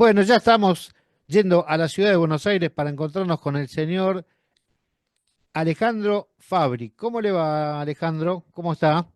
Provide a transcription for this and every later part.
Bueno, ya estamos yendo a la ciudad de Buenos Aires para encontrarnos con el señor Alejandro Fabri. ¿Cómo le va, Alejandro? ¿Cómo está?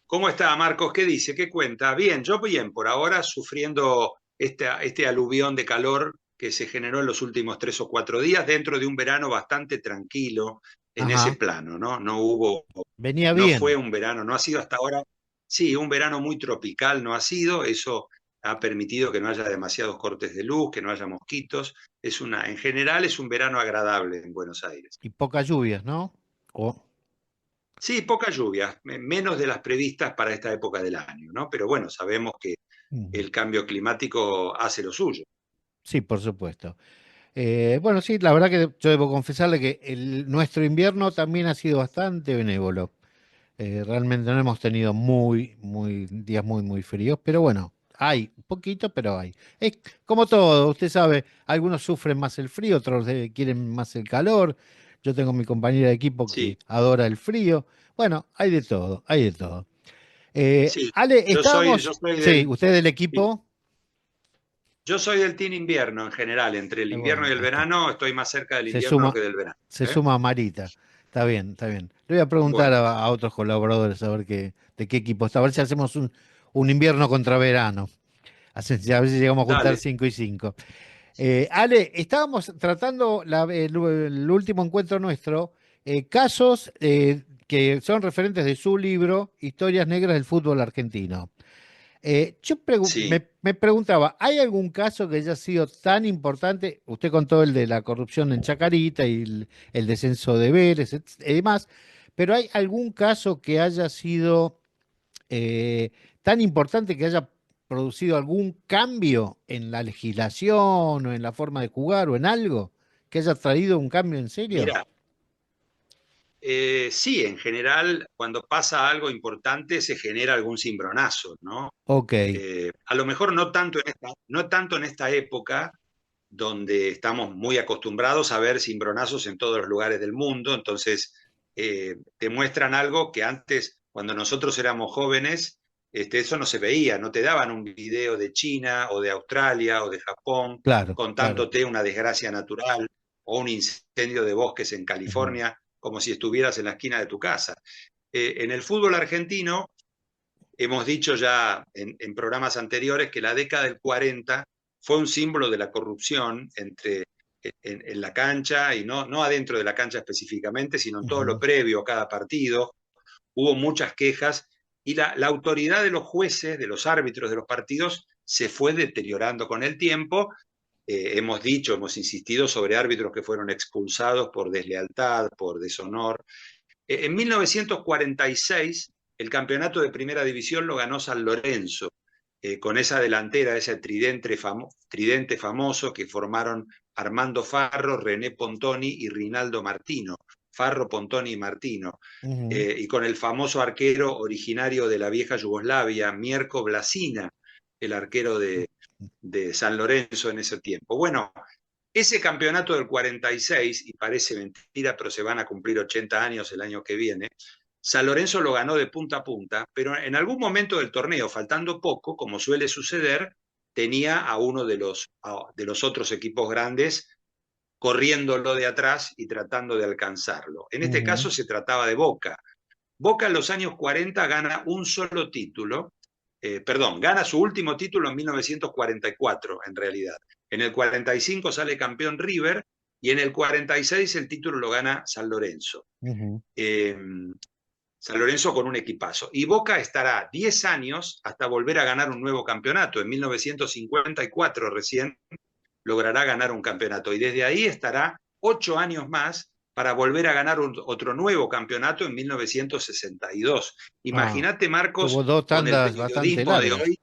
¿Cómo está, Marcos? ¿Qué dice? ¿Qué cuenta? Bien, yo bien, por ahora sufriendo este aluvión de calor que se generó en los últimos 3 o 4 días dentro de un verano bastante tranquilo en ese Ajá, plano, ¿no? No hubo, venía no fue bien. un verano, no ha sido hasta ahora, sí, un verano muy tropical no ha sido, eso ha permitido que no haya demasiados cortes de luz, que no haya mosquitos. En general es un verano agradable en Buenos Aires. Y pocas lluvias, ¿no? Oh, Sí, pocas lluvias, menos de las previstas para esta época del año, ¿no? Pero bueno, sabemos que ujú. el cambio climático hace lo suyo. Sí, por supuesto. Bueno, sí, la verdad que yo debo confesarle que nuestro invierno también ha sido bastante benévolo. Realmente no hemos tenido días muy fríos, pero bueno, hay un poquito, pero hay. Es como todo, usted sabe, algunos sufren más el frío, otros quieren más el calor. Yo tengo mi compañera de equipo que Sí, adora el frío. Bueno, hay de todo, hay de todo. sí. Ale, Yo soy, yo estábamos, soy sí, del, usted del equipo. yo soy del team invierno en general. Entre el invierno y Bueno, el ahí está. verano estoy más cerca del Se invierno suma, que del verano. se ¿Eh? suma a Marita. Está bien, está bien. Le voy a preguntar Bueno, a otros colaboradores a ver de qué equipo está. A ver si hacemos un invierno contra verano. A ver si llegamos a juntar dale. 5 y 5. Ale, estábamos tratando el último encuentro nuestro, casos que son referentes de su libro, Historias Negras del Fútbol Argentino. Sí, Me preguntaba, ¿hay algún caso que haya sido tan importante? Usted contó el de la corrupción en Chacarita y el descenso de Vélez y demás, pero ¿hay algún caso que haya sido tan importante que haya producido algún cambio en la legislación o en la forma de jugar o en algo que haya traído un cambio en serio? mira, sí, en general, cuando pasa algo importante se genera algún cimbronazo, ¿no? Ok. A lo mejor no tanto en esta época, donde estamos muy acostumbrados a ver cimbronazos en todos los lugares del mundo, entonces te muestran algo que antes, cuando nosotros éramos jóvenes, eso no se veía, no te daban un video de China o de Australia o de Japón Claro, claro. contándote una desgracia natural o un incendio de bosques en Ujú, California como si estuvieras en la esquina de tu casa. En el fútbol argentino, hemos dicho ya en programas anteriores que la década del 40 fue un símbolo de la corrupción en la cancha y no adentro de la cancha específicamente, sino en todo lo ujú, previo a cada partido. Hubo muchas quejas y la autoridad de los jueces, de los árbitros de los partidos, se fue deteriorando con el tiempo. Hemos dicho, hemos insistido sobre árbitros que fueron expulsados por deslealtad, por deshonor. En 1946, el campeonato de primera división lo ganó San Lorenzo, con esa delantera, ese tridente famoso que formaron Armando Farro, René Pontoni y Rinaldo Martino. Farro, Pontoni y Martino. ujú. Y con el famoso arquero originario de la vieja Yugoslavia, Mirko Blasina, el arquero de San Lorenzo en ese tiempo. Bueno, ese campeonato del 46, y parece mentira, pero se van a cumplir 80 años el año que viene, San Lorenzo lo ganó de punta a punta, pero en algún momento del torneo, faltando poco, como suele suceder, tenía a uno de los otros equipos grandes corriéndolo de atrás y tratando de alcanzarlo. En este Ujú, caso se trataba de Boca. Boca en los años 40 gana un solo título, perdón, gana su último título en 1944, en realidad. En el 45 sale campeón River y en el 46 el título lo gana San Lorenzo. ujú. Eh, San Lorenzo con un equipazo. Y Boca estará 10 años hasta volver a ganar un nuevo campeonato. En 1954 recién logrará ganar un campeonato. Y desde ahí estará 8 años más para volver a ganar otro nuevo campeonato en 1962. Ah, Imagínate, tuvo Marcos, dos con el tandas bastante periodismo de largas. hoy,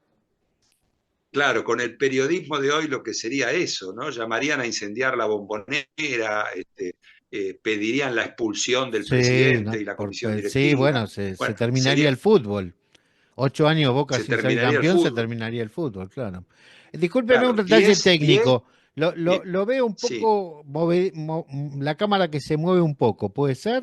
claro, con el periodismo de hoy lo que sería eso, ¿no? Llamarían a incendiar la bombonera, pedirían la expulsión del Sí, presidente no, y la comisión sí, directiva. bueno, se Bueno, terminaría sería, el fútbol. 8 años Boca se sin ser terminaría el campeón, se fútbol. terminaría el fútbol, claro. Discúlpeme un Claro, detalle 10, técnico. Lo veo un sí. poco, la cámara que se mueve un poco, ¿puede ser?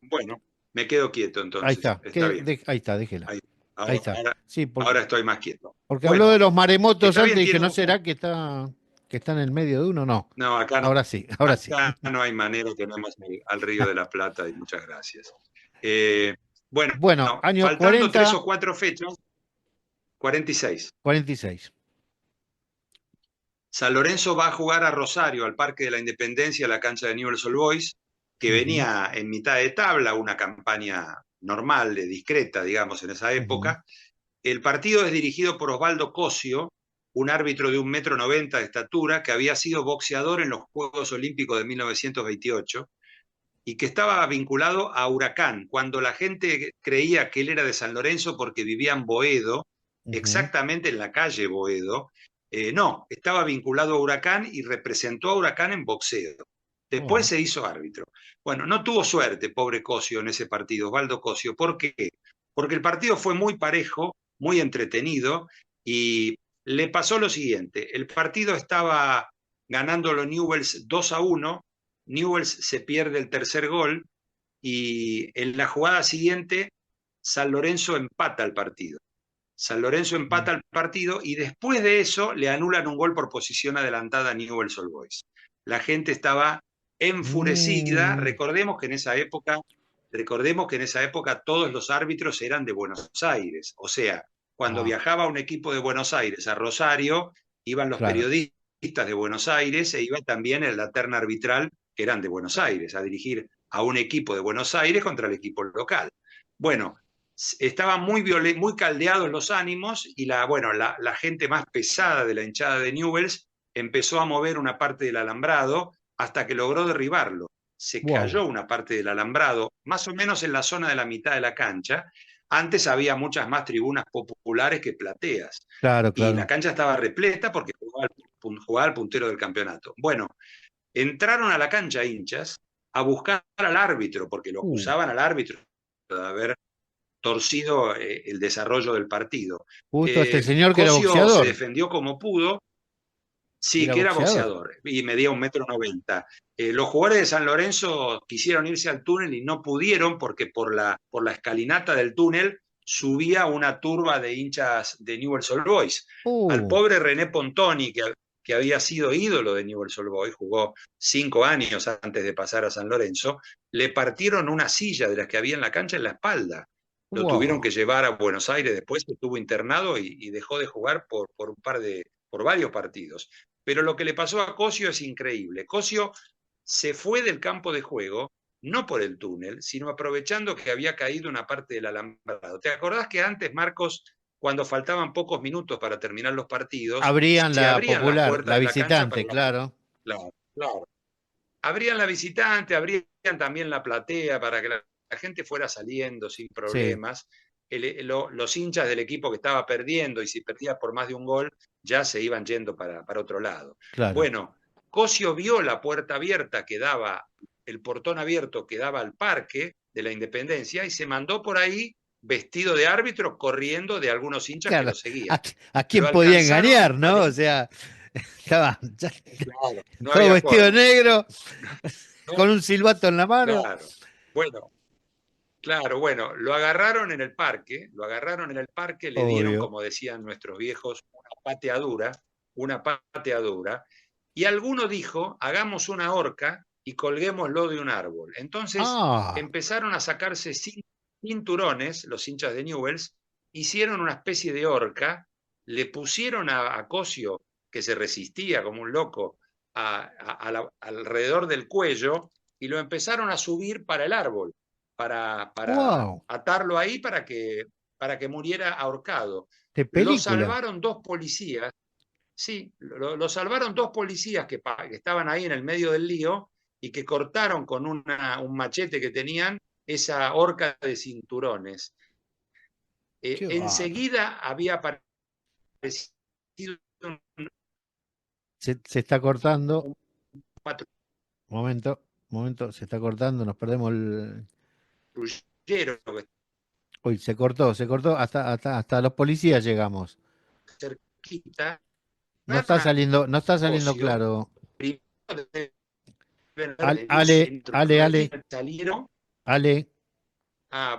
Bueno, me quedo quieto Ahí entonces, está, está bien. ahí está, déjela. Ahí. Ahí ahora, está. ahora- Sí, ahora estoy más quieto. porque habló de Bueno, los maremotos está antes bien, y dije, tiene ¿no un... será que está en el medio de uno? No. No, Ahora sí, ahora sí. acá no hay manera, tenemos al Río de la Plata y muchas gracias. Eh, bueno, Bueno, año faltando 40, 3 o 4 fechas, 46. 46. San Lorenzo va a jugar a Rosario, al Parque de la Independencia, a la cancha de Newell's Old Boys, que Ujú, venía en mitad de tabla, una campaña normal, discreta, digamos, en esa ujú, época. El partido es dirigido por Osvaldo Cosio, un árbitro de 1,90 m de estatura, que había sido boxeador en los Juegos Olímpicos de 1928 y que estaba vinculado a Huracán, cuando la gente creía que él era de San Lorenzo porque vivía en Boedo, ujú. exactamente en la calle Boedo. No, estaba vinculado a Huracán y representó a Huracán en boxeo. Después Bueno, se hizo árbitro. Bueno, no tuvo suerte, pobre Cosio, en ese partido, Osvaldo Cosio. ¿Por qué? Porque el partido fue muy parejo, muy entretenido, y le pasó lo siguiente. El partido estaba ganando los Newells 2-1. Newells se pierde el tercer gol y en la jugada siguiente San Lorenzo empata el partido. San Lorenzo empata el partido y después de eso le anulan un gol por posición adelantada a Newell's Old Boys. La gente estaba enfurecida. mm, Recordemos que en esa época todos los árbitros eran de Buenos Aires. O sea, cuando ah, viajaba un equipo de Buenos Aires a Rosario, iban los claro. periodistas de Buenos Aires e iba también en la terna arbitral que eran de Buenos Aires a dirigir a un equipo de Buenos Aires contra el equipo local. Bueno, estaban muy caldeados los ánimos y la gente más pesada de la hinchada de Newells empezó a mover una parte del alambrado hasta que logró derribarlo. Se Wow. cayó una parte del alambrado, más o menos en la zona de la mitad de la cancha. Antes había muchas más tribunas populares que plateas Claro, y la claro. cancha estaba repleta porque jugaba el puntero del campeonato. Bueno, entraron a la cancha hinchas a buscar al árbitro porque lo Uh, acusaban al árbitro de haber torcido el desarrollo del partido. justo este señor que era Cosio se boxeador. defendió como pudo, sí, Era que era boxeador. boxeador y medía 1,90 m. Los jugadores de San Lorenzo quisieron irse al túnel y no pudieron porque por la escalinata del túnel subía una turba de hinchas de Newell's Old Boys. Al Uh, pobre René Pontoni, que había sido ídolo de Newell's Old Boys, jugó 5 años antes de pasar a San Lorenzo, le partieron una silla de las que había en la cancha en la espalda. Lo tuvieron wow. que llevar a Buenos Aires después, estuvo internado y dejó de jugar por varios partidos. Pero lo que le pasó a Cosio es increíble. Cosio se fue del campo de juego, no por el túnel, sino aprovechando que había caído una parte del alambrado. ¿Te acordás que antes, Marcos, cuando faltaban pocos minutos para terminar los partidos, Abrían se la abrían las popular, puertas la de la cancha para visitante, la... claro. Claro, claro. Abrían la visitante, abrían también la platea para que la gente fuera saliendo sin Sí, problemas. Los hinchas del equipo que estaba perdiendo y si perdía por más de un gol, ya se iban yendo para otro lado. claro. Bueno, Cosio vio la puerta abierta que daba, el portón abierto que daba al parque de la Independencia y se mandó por ahí vestido de árbitro corriendo de algunos hinchas que Claro. lo seguían. ¿A Lo quién podía alcanzaron engañar, no? O sea, estaba claro, no todo había vestido de forma. negro, con No, un silbato en la mano. claro. Bueno, claro, bueno, lo agarraron en el parque, le dieron, Obvio. como decían nuestros viejos, una pateadura, y alguno dijo, hagamos una horca y colguémoslo de un árbol. Entonces Ah, empezaron a sacarse cinturones, los hinchas de Newells, hicieron una especie de horca, le pusieron a Cosio, que se resistía como un loco, alrededor del cuello, y lo empezaron a subir para el árbol para wow. atarlo ahí para que muriera ahorcado. De Lo película. salvaron dos policías, sí, lo salvaron dos policías que estaban ahí en el medio del lío y que cortaron con un machete que tenían esa horca de cinturones. Qué bárbaro. Enseguida había aparecido un Se está cortando. patrullero Momento, momento, se está cortando, nos perdemos el. que Uy, se cortó, hasta los policías llegamos. cerquita, No está a saliendo, no está saliendo Cosio, claro. primero deben haber Ale, Ale, Ale, salieron. Ale,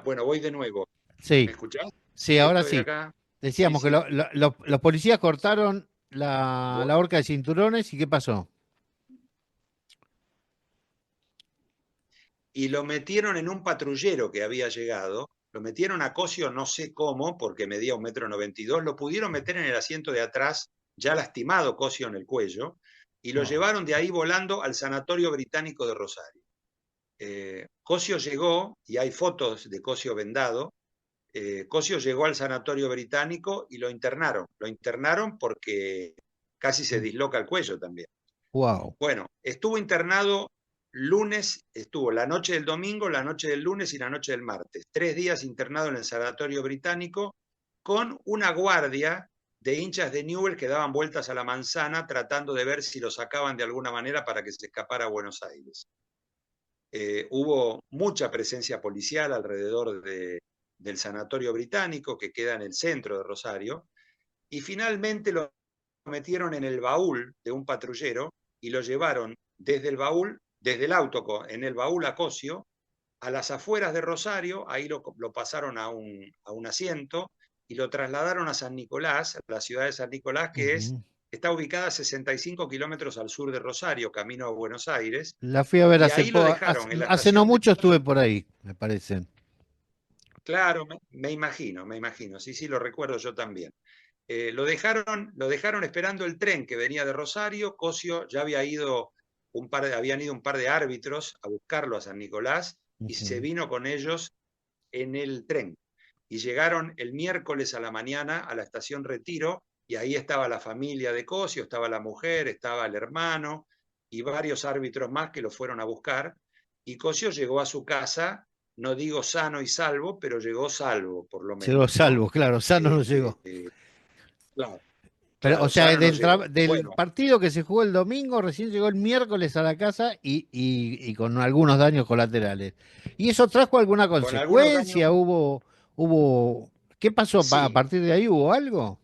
Bueno, voy de nuevo. ¿Me sí, escuchás? Sí, ahora Estoy sí. acá. Sí, Decíamos que sí. los policías cortaron Bu- la horca de cinturones y ¿qué pasó? Y lo metieron en un patrullero que había llegado, lo metieron a Cosio, no sé cómo, porque medía 1,92 m, lo pudieron meter en el asiento de atrás, ya lastimado Cosio en el cuello, y lo Oh, llevaron de ahí volando al Sanatorio Británico de Rosario. Cosio llegó, y hay fotos de Cosio vendado. Cosio llegó al Sanatorio Británico y lo internaron porque casi se disloca el cuello también. wow. Bueno, estuvo internado lunes, estuvo la noche del domingo, la noche del lunes y la noche del martes. 3 días internado en el Sanatorio Británico con una guardia de hinchas de Newell que daban vueltas a la manzana tratando de ver si lo sacaban de alguna manera para que se escapara a Buenos Aires. Hubo mucha presencia policial alrededor del Sanatorio Británico que queda en el centro de Rosario y finalmente lo metieron en el baúl de un patrullero y lo llevaron desde el baúl, desde el auto en el baúl a Cosio, a las afueras de Rosario, ahí lo pasaron a un asiento y lo trasladaron a San Nicolás, a la ciudad de San Nicolás, que Ujú. está ubicada a 65 kilómetros al sur de Rosario, camino a Buenos Aires, La fui a ver y ahí lo dejaron en la hace no estación de... mucho estuve por ahí, me parece. Claro, me imagino, sí, sí, lo recuerdo yo también. Lo dejaron esperando el tren que venía de Rosario. Cosio ya habían ido un par de árbitros a buscarlo a San Nicolás y se Ujú. vino con ellos en el tren. Y llegaron el miércoles a la mañana a la estación Retiro y ahí estaba la familia de Cosio, estaba la mujer, estaba el hermano y varios árbitros más que lo fueron a buscar. Y Cosio llegó a su casa, no digo sano y salvo, pero llegó salvo, por lo Llegó menos, ¿no? salvo, claro, sano no Este, llegó. claro, Pero, o claro, sea, sano no llegó. del Bueno, partido que se jugó el domingo, recién llegó el miércoles a la casa y con algunos daños colaterales. ¿Y eso trajo alguna con algunos daños, consecuencia? Hubo, ¿qué pasó? A sí. partir de ahí hubo algo?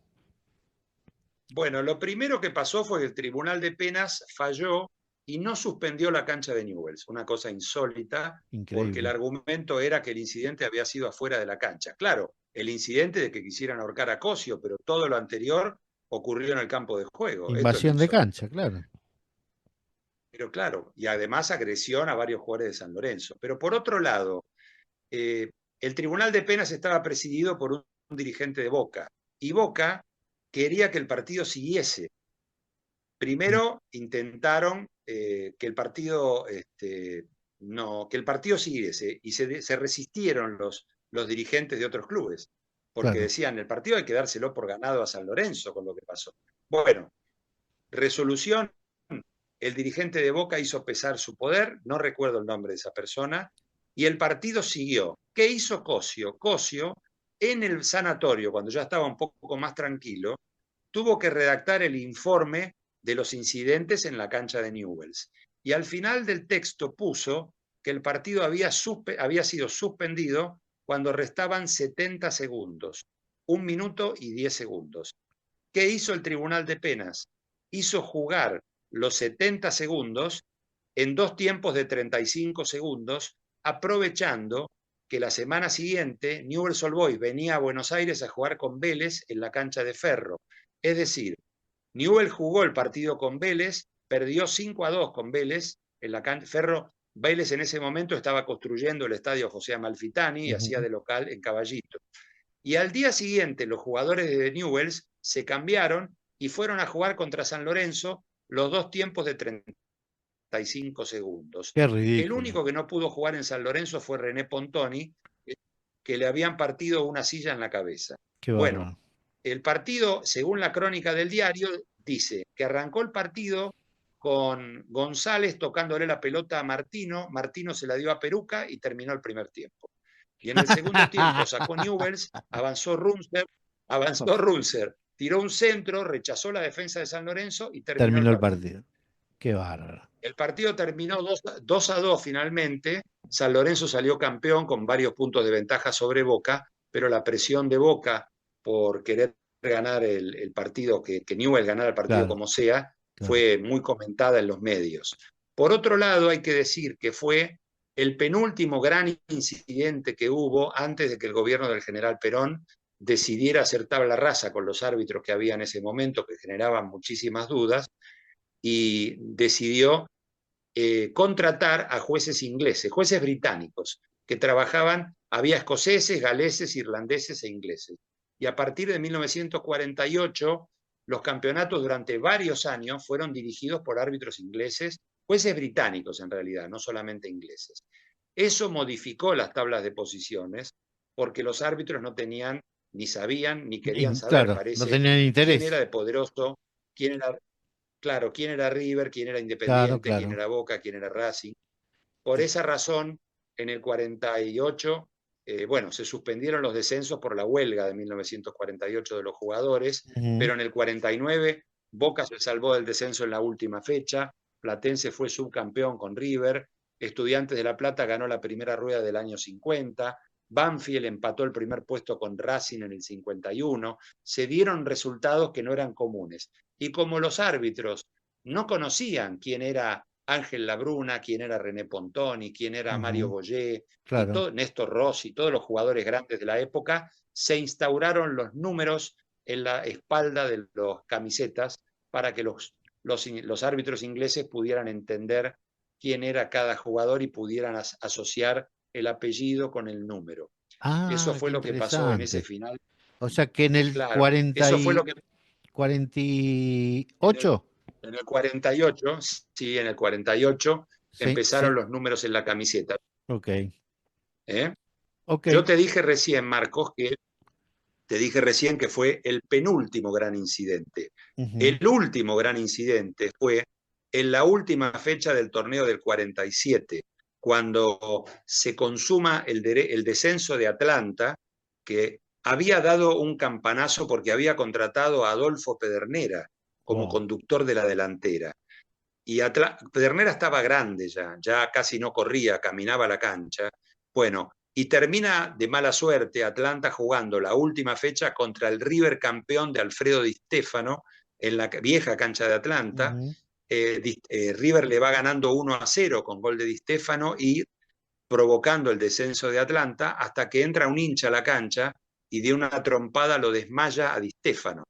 Bueno, lo primero que pasó fue que el Tribunal de Penas falló y no suspendió la cancha de Newell's, una cosa insólita, porque el Increíble. argumento era que el incidente había sido afuera de la cancha. Claro, el incidente de que quisieran ahorcar a Cosio, pero todo lo anterior ocurrió en el campo de juego. Esto es lo Invasión de insólito. cancha, claro. Pero claro, y además agresión a varios jugadores de San Lorenzo. Pero por otro lado, eh, el Tribunal de Penas estaba presidido por un dirigente de Boca, y Boca quería que el partido siguiese. Primero intentaron que el partido no, que el partido siguiese y se resistieron los dirigentes de otros clubes, porque Claro. decían, el partido hay que dárselo por ganado a San Lorenzo con lo que pasó. Bueno, resolución, el dirigente de Boca hizo pesar su poder, no recuerdo el nombre de esa persona, y el partido siguió. ¿Qué hizo Cosio? Cosio, en el sanatorio, cuando ya estaba un poco más tranquilo, tuvo que redactar el informe de los incidentes en la cancha de Newell's. Y al final del texto puso que el partido había sido suspendido cuando restaban 70 segundos, 1 minuto y 10 segundos. ¿Qué hizo el Tribunal de Penas? Hizo jugar los 70 segundos en 2 tiempos de 35 segundos, aprovechando que la semana siguiente Newell's Old Boys venía a Buenos Aires a jugar con Vélez en la cancha de Ferro. Es decir, Newell jugó el partido con Vélez, perdió 5-2 con Vélez en la cancha. Ferro, Vélez en ese momento estaba construyendo el estadio José Amalfitani y hacía Ujú. de local en Caballito. Y al día siguiente los jugadores de Newell's se cambiaron y fueron a jugar contra San Lorenzo los 2 tiempos de 35 segundos. Qué El ridículo. único que no pudo jugar en San Lorenzo fue René Pontoni, que le habían partido una silla en la cabeza. Qué Bueno, bárbaro. el partido, según la crónica del diario, dice que arrancó el partido con González tocándole la pelota a Martino, Martino se la dio a Peruca y terminó el primer tiempo. Y en el segundo tiempo sacó Newells, avanzó Runzer, tiró un centro, rechazó la defensa de San Lorenzo y terminó el Terminó el partido. partido. Qué bárbaro. El partido terminó 2-2 finalmente. San Lorenzo salió campeón con varios puntos de ventaja sobre Boca, pero la presión de Boca por querer ganar el partido, que Newell ganara el partido Claro, como sea, claro. fue muy comentada en los medios. Por otro lado, hay que decir que fue el penúltimo gran incidente que hubo antes de que el gobierno del general Perón decidiera hacer tabla rasa con los árbitros que había en ese momento, que generaban muchísimas dudas, y decidió contratar a jueces ingleses, jueces británicos, que trabajaban, había escoceses, galeses, irlandeses e ingleses. Y a partir de 1948, los campeonatos durante varios años fueron dirigidos por árbitros ingleses, jueces británicos en realidad, no solamente ingleses. Eso modificó las tablas de posiciones porque los árbitros no tenían, ni sabían, ni querían saber, Claro, no parece, tenían quién era interés. de poderoso, quién era, claro, quién era River, quién era Claro, Independiente, quién claro. era Boca, quién era Racing. Por esa razón, en el 48, bueno, se suspendieron los descensos por la huelga de 1948 de los jugadores, Ujú. pero en el 49 Boca se salvó del descenso en la última fecha, Platense fue subcampeón con River, Estudiantes de La Plata ganó la primera rueda del año 50, Banfield empató el primer puesto con Racing en el 51, se dieron resultados que no eran comunes. Y como los árbitros no conocían quién era Ángel Labruna, quién era René Pontoni, quién era Mario Ujú. Boyé, y Claro. Néstor Rossi, todos los jugadores grandes de la época, se instauraron los números en la espalda de las camisetas para que los árbitros ingleses pudieran entender quién era cada jugador y pudieran asociar el apellido con el número. Eso Ah, qué fue lo que pasó en ese interesante. final. O sea que en el Claro, 40 eso fue lo y que 48, en el 48, sí, en el 48 sí, empezaron sí, los números en la camiseta. ok, ¿Eh? ok. Yo te dije recién, Marcos, que fue el penúltimo gran incidente. Ujú. El último gran incidente fue en la última fecha del torneo del 47, cuando se consuma el descenso de Atlanta, que había dado un campanazo porque había contratado a Adolfo Pedernera como Wow. conductor de la delantera. Y Pedernera estaba grande ya casi no corría, caminaba la cancha. Bueno, y termina de mala suerte Atlanta jugando la última fecha contra el River campeón de Alfredo Di Stéfano en la vieja cancha de Atlanta. Ujú. River le va ganando 1-0 con gol de Di Stéfano y provocando el descenso de Atlanta hasta que entra un hincha a la cancha y de una trompada lo desmaya a Di Stéfano.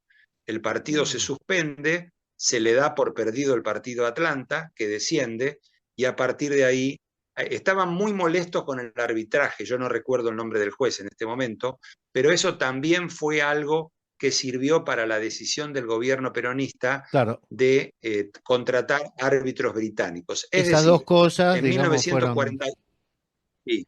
El partido se Mm. suspende, se le da por perdido el partido a Atlanta, que desciende, y a partir de ahí estaban muy molestos con el arbitraje, yo no recuerdo el nombre del juez en este momento, pero eso también fue algo que sirvió para la decisión del gobierno peronista Claro, de contratar árbitros británicos. Es esas dos decir, cosas, en digamos, fueron, 1940, sí,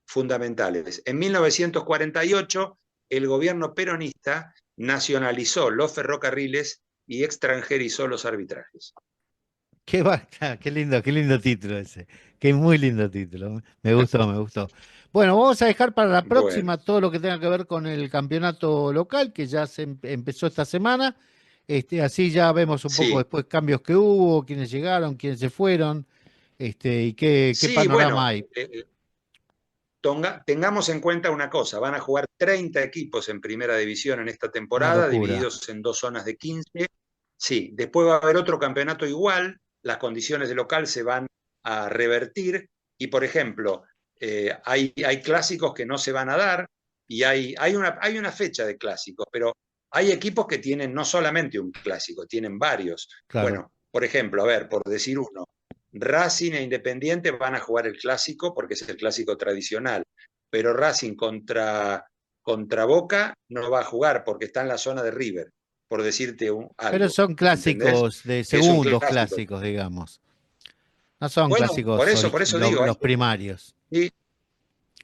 fundamentales. En 1948, el gobierno peronista nacionalizó los ferrocarriles y extranjerizó los arbitrajes. qué lindo título ese, qué muy lindo título, me gustó, me gustó. Bueno, vamos a dejar para la Bueno, próxima todo lo que tenga que ver con el campeonato local, que ya empezó esta semana. Así ya vemos un poco sí, después cambios que hubo, quiénes llegaron, quiénes se fueron, y qué sí, panorama bueno, hay. tengamos en cuenta una cosa, van a jugar 30 equipos en primera división en esta Una temporada, locura. divididos en dos zonas de 15. Sí, después va a haber otro campeonato igual, las condiciones de local se van a revertir y, por ejemplo, hay clásicos que no se van a dar y hay una fecha de clásicos, pero hay equipos que tienen no solamente un clásico, tienen varios. Claro. Bueno, por ejemplo, a ver, por decir uno, Racing e Independiente van a jugar el clásico porque es el clásico tradicional, pero Racing contra Boca no va a jugar porque está en la zona de River, por decirte Pero algo. son ¿Entendés? clásicos de Que es un segundos clásico. clásicos, digamos. No son Bueno, clásicos por eso digo, los primarios. sí,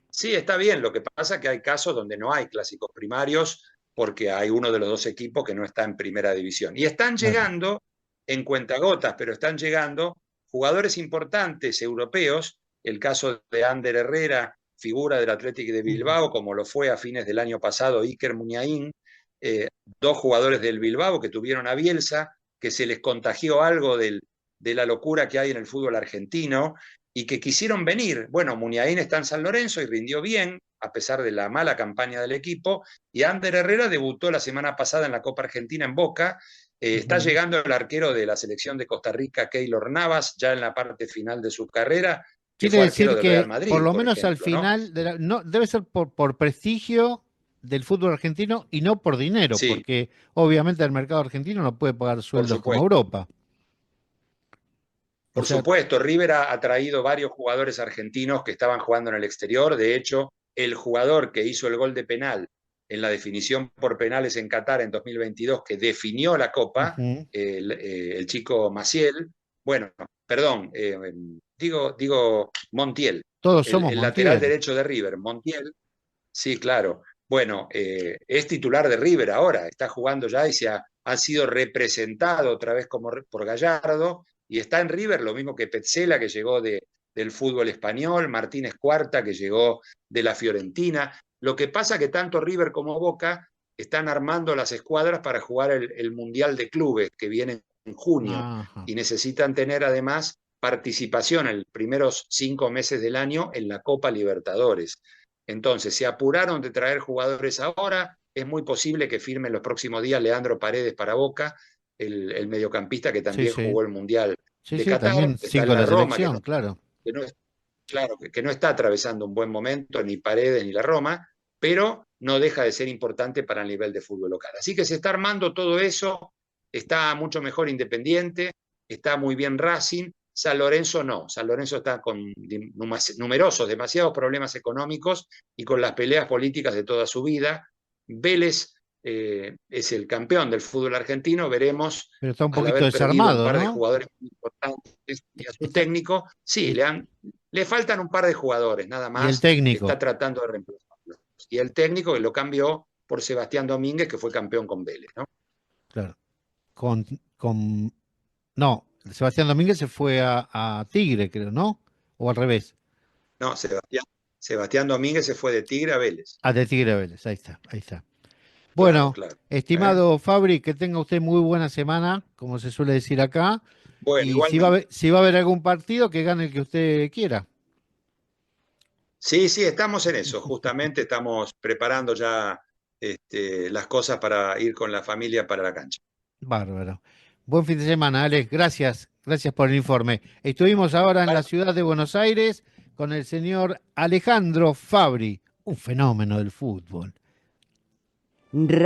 sí, está bien. Lo que pasa es que hay casos donde no hay clásicos primarios porque hay uno de los dos equipos que no está en primera división. Y están Claro. llegando en cuentagotas, pero están llegando jugadores importantes europeos. El caso de Ander Herrera, figura del Athletic de Ujú. Bilbao, como lo fue a fines del año pasado Iker Muniain, eh, dos jugadores del Bilbao que tuvieron a Bielsa, que se les contagió algo de la locura que hay en el fútbol argentino y que quisieron venir. Bueno, Muniain está en San Lorenzo y rindió bien, a pesar de la mala campaña del equipo, y Ander Herrera debutó la semana pasada en la Copa Argentina en Boca. Está Ujú. llegando el arquero de la selección de Costa Rica, Keylor Navas, ya en la parte final de su carrera, que Quiere fue arquero decir del Real que por Madrid, lo por menos al ejemplo, ¿no? final, no, debe ser por prestigio, del fútbol argentino y no por dinero, Sí, porque obviamente el mercado argentino no puede pagar por sueldos como supuesto. Europa. O Por sea, supuesto, River ha traído varios jugadores argentinos que estaban jugando en el exterior. De hecho, el jugador que hizo el gol de penal en la definición por penales en Qatar en 2022, que definió la Copa, ujú, el chico Maciel, bueno, perdón, digo Montiel, todos somos el lateral Montiel. derecho de River, Montiel, sí, claro. Bueno, es titular de River ahora, está jugando ya y ha sido representado otra vez como, por Gallardo y está en River, lo mismo que Petzela, que llegó del fútbol español, Martínez Cuarta, que llegó de la Fiorentina. Lo que pasa que tanto River como Boca están armando las escuadras para jugar el Mundial de Clubes, que viene en junio, Ajá. y necesitan tener además participación en los primeros 5 meses del año en la Copa Libertadores. Entonces, se apuraron de traer jugadores ahora, es muy posible que firme en los próximos días Leandro Paredes para Boca, el mediocampista que Sí, también sí. jugó el Mundial Sí, de sí, Qatar, también está sí en con la la Roma, selección, claro. que no es, claro, que no está atravesando un buen momento, ni Paredes ni la Roma, pero no deja de ser importante para el nivel de fútbol local. Así que se está armando todo eso, está mucho mejor Independiente, está muy bien Racing, San Lorenzo no, San Lorenzo está con numerosos, demasiados problemas económicos y con las peleas políticas de toda su vida. Vélez es el campeón del fútbol argentino, veremos Pero está un al poquito haber perdido un desarmado, par de ¿no? jugadores muy importantes y a su Está, técnico, sí, es- le faltan un par de jugadores, nada y el más, está técnico, tratando de reemplazarlos. Y el técnico que lo cambió por Sebastián Domínguez, que fue campeón con Vélez, ¿no? claro. Con, con, no, Sebastián Domínguez se fue a Tigre, creo, ¿no? O al revés. No, Sebastián Domínguez se fue de Tigre a Vélez. Ah, de Tigre a Vélez, ahí está, ahí está. Claro, Bueno, claro. ¿Eh? estimado Fabri, que tenga usted muy buena semana, como se suele decir acá. Bueno, Y si va a igualmente. haber, si va a haber algún partido, que gane el que usted quiera. Sí, sí, estamos en eso. Justamente estamos preparando ya las cosas para ir con la familia para la cancha. Bárbaro. Buen fin de semana, Alex. Gracias, gracias por el informe. Estuvimos ahora en la Bueno, ciudad de Buenos Aires con el señor Alejandro Fabri, un fenómeno del fútbol.